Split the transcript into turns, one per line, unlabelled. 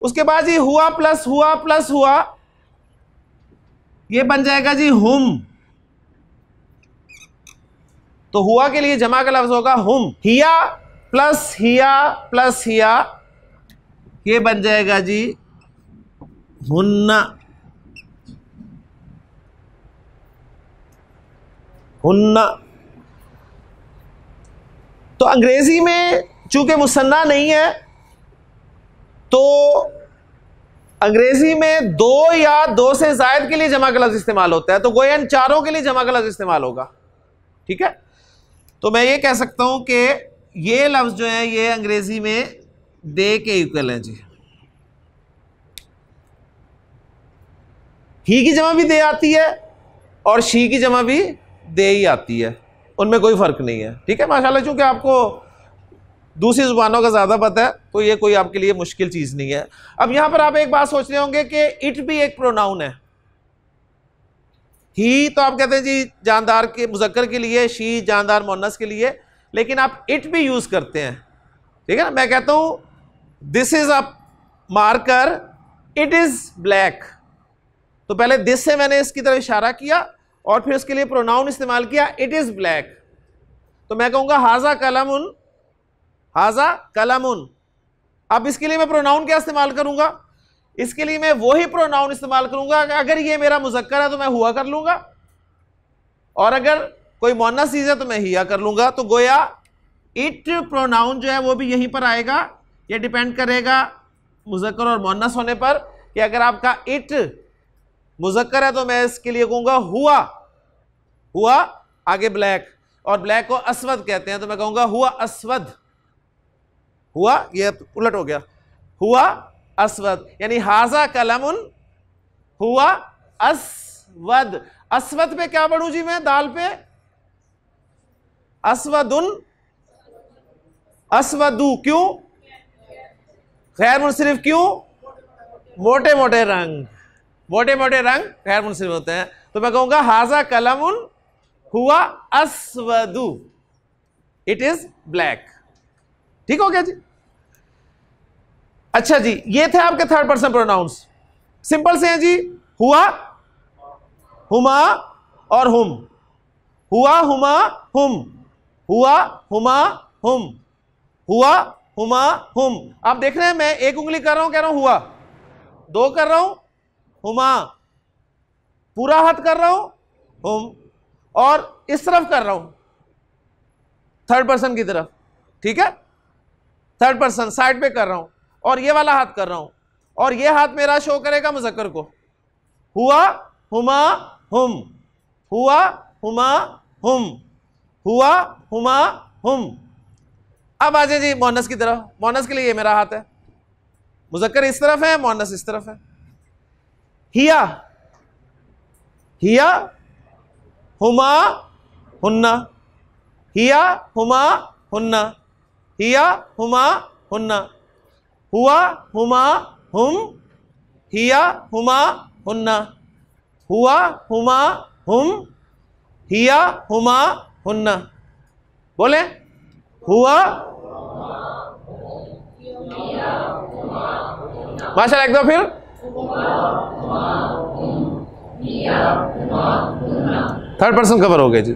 उसके बाद जी हुआ प्लस हुआ, ये बन जाएगा जी हुम। तो हुआ के लिए जमा का लफ्ज होगा हुम। हिया प्लस हिया, ये बन जाएगा जी हुन्ना। तो अंग्रेजी में चूंकि मुसन्ना नहीं है, तो अंग्रेजी में दो या दो से जायद के लिए जमा का लफ्ज इस्तेमाल होता है, तो गोया इन चारों के लिए जमा का लफ्ज इस्तेमाल होगा। ठीक है, तो मैं ये कह सकता हूं कि ये लफ्ज जो है ये अंग्रेजी में दे के इक्वल है जी। ही की जमा भी दे आती है और शी की जमा भी दे ही आती है, उनमें कोई फर्क नहीं है। ठीक है, माशाल्लाह, चूंकि आपको दूसरी जुबानों का ज्यादा पता है तो ये कोई आपके लिए मुश्किल चीज नहीं है। अब यहां पर आप एक बात सोच रहे होंगे कि इट भी एक प्रोनाउन है। ही तो आप कहते हैं जी जानदार के मुजक्कर के लिए, शी जानदार मुन्नस के लिए, लेकिन आप इट भी यूज करते हैं। ठीक है ना, मैं कहता हूं this is a marker, it is black, तो पहले दिस से मैंने इसकी तरफ इशारा किया और फिर इसके लिए प्रोनाउन इस्तेमाल किया, इट इज ब्लैक। तो मैं कहूंगा हाजा कलमुन, हाजा कलमुन। अब इसके लिए मैं प्रोनाउन क्या इस्तेमाल करूंगा? इसके लिए मैं वही प्रोनाउन इस्तेमाल करूंगा, अगर ये मेरा मुजक्कर है तो मैं हुआ कर लूंगा, और अगर कोई मुन्नस चीज है तो मैं हिया कर लूंगा। तो गोया इट प्रोनाउन जो है वो भी यहीं पर आएगा। ये डिपेंड करेगा मुजक्कर और मुन्नस होने पर, कि अगर आपका इट मुजक्कर है तो मैं इसके लिए कहूंगा हुआ, हुआ आगे ब्लैक, और ब्लैक को अस्वद कहते हैं तो मैं कहूंगा हुआ अस्वद। हुआ, ये उलट हो गया, हुआ अस्वद, यानी हाजा कलमुन हुआ अस्वद। अस्वद पे क्या पढ़ूं जी मैं? दाल पे अस्वदुन, अस्वदू। क्यों? गैर मुनसरिफ। क्यों? मोटे मोटे रंग, मोटे मोटे रंग गैर मुनसरिफ होते हैं। तो मैं कहूंगा हाजा कलमुन हुआ अस्वदू, इट इज ब्लैक। ठीक हो गया जी। अच्छा जी, ये थे आपके थर्ड पर्सन प्रोनाउंस, सिंपल से हैं जी। हुआ, हुमा और हुम, हुआ, हुमा, हुम, हुआ, हुमा, हुम, हुआ, हुमा, हुम। आप देख रहे हैं मैं एक उंगली कर रहा हूं, कह रहा हूं हुआ, दो कर रहा हूं हुमा, पूरा हाथ कर रहा हूं हुम, और इस तरफ कर रहा हूं थर्ड पर्सन की तरफ। ठीक है, थर्ड पर्सन साइड पे कर रहा हूं, और ये वाला हाथ कर रहा हूं, और ये हाथ मेरा शो करेगा मुजक्कर को। हुआ, हुमा, हुम, हुआ, हुमा, हुम, हुआ, हुमा, हुम। अब आ जाए जी मुन्नस की तरफ। मुन्नस के लिए ये मेरा हाथ है, मुजक्कर इस तरफ है, मुन्नस इस तरफ है। हिया, हिया, हुमा, हुन्ना, हिया, हुमा, हुन्ना, हिया, हुमा, हुन्ना, हुआ, हुमा, हुम, हिया, हुमा, हुन्ना, हुआ, हुमा, हुम, हिया, हुमा, हुन्ना। बोले हुआ, माशाल्लाह, एक दो फिर। थर्ड पर्सन कवर हो गए जी।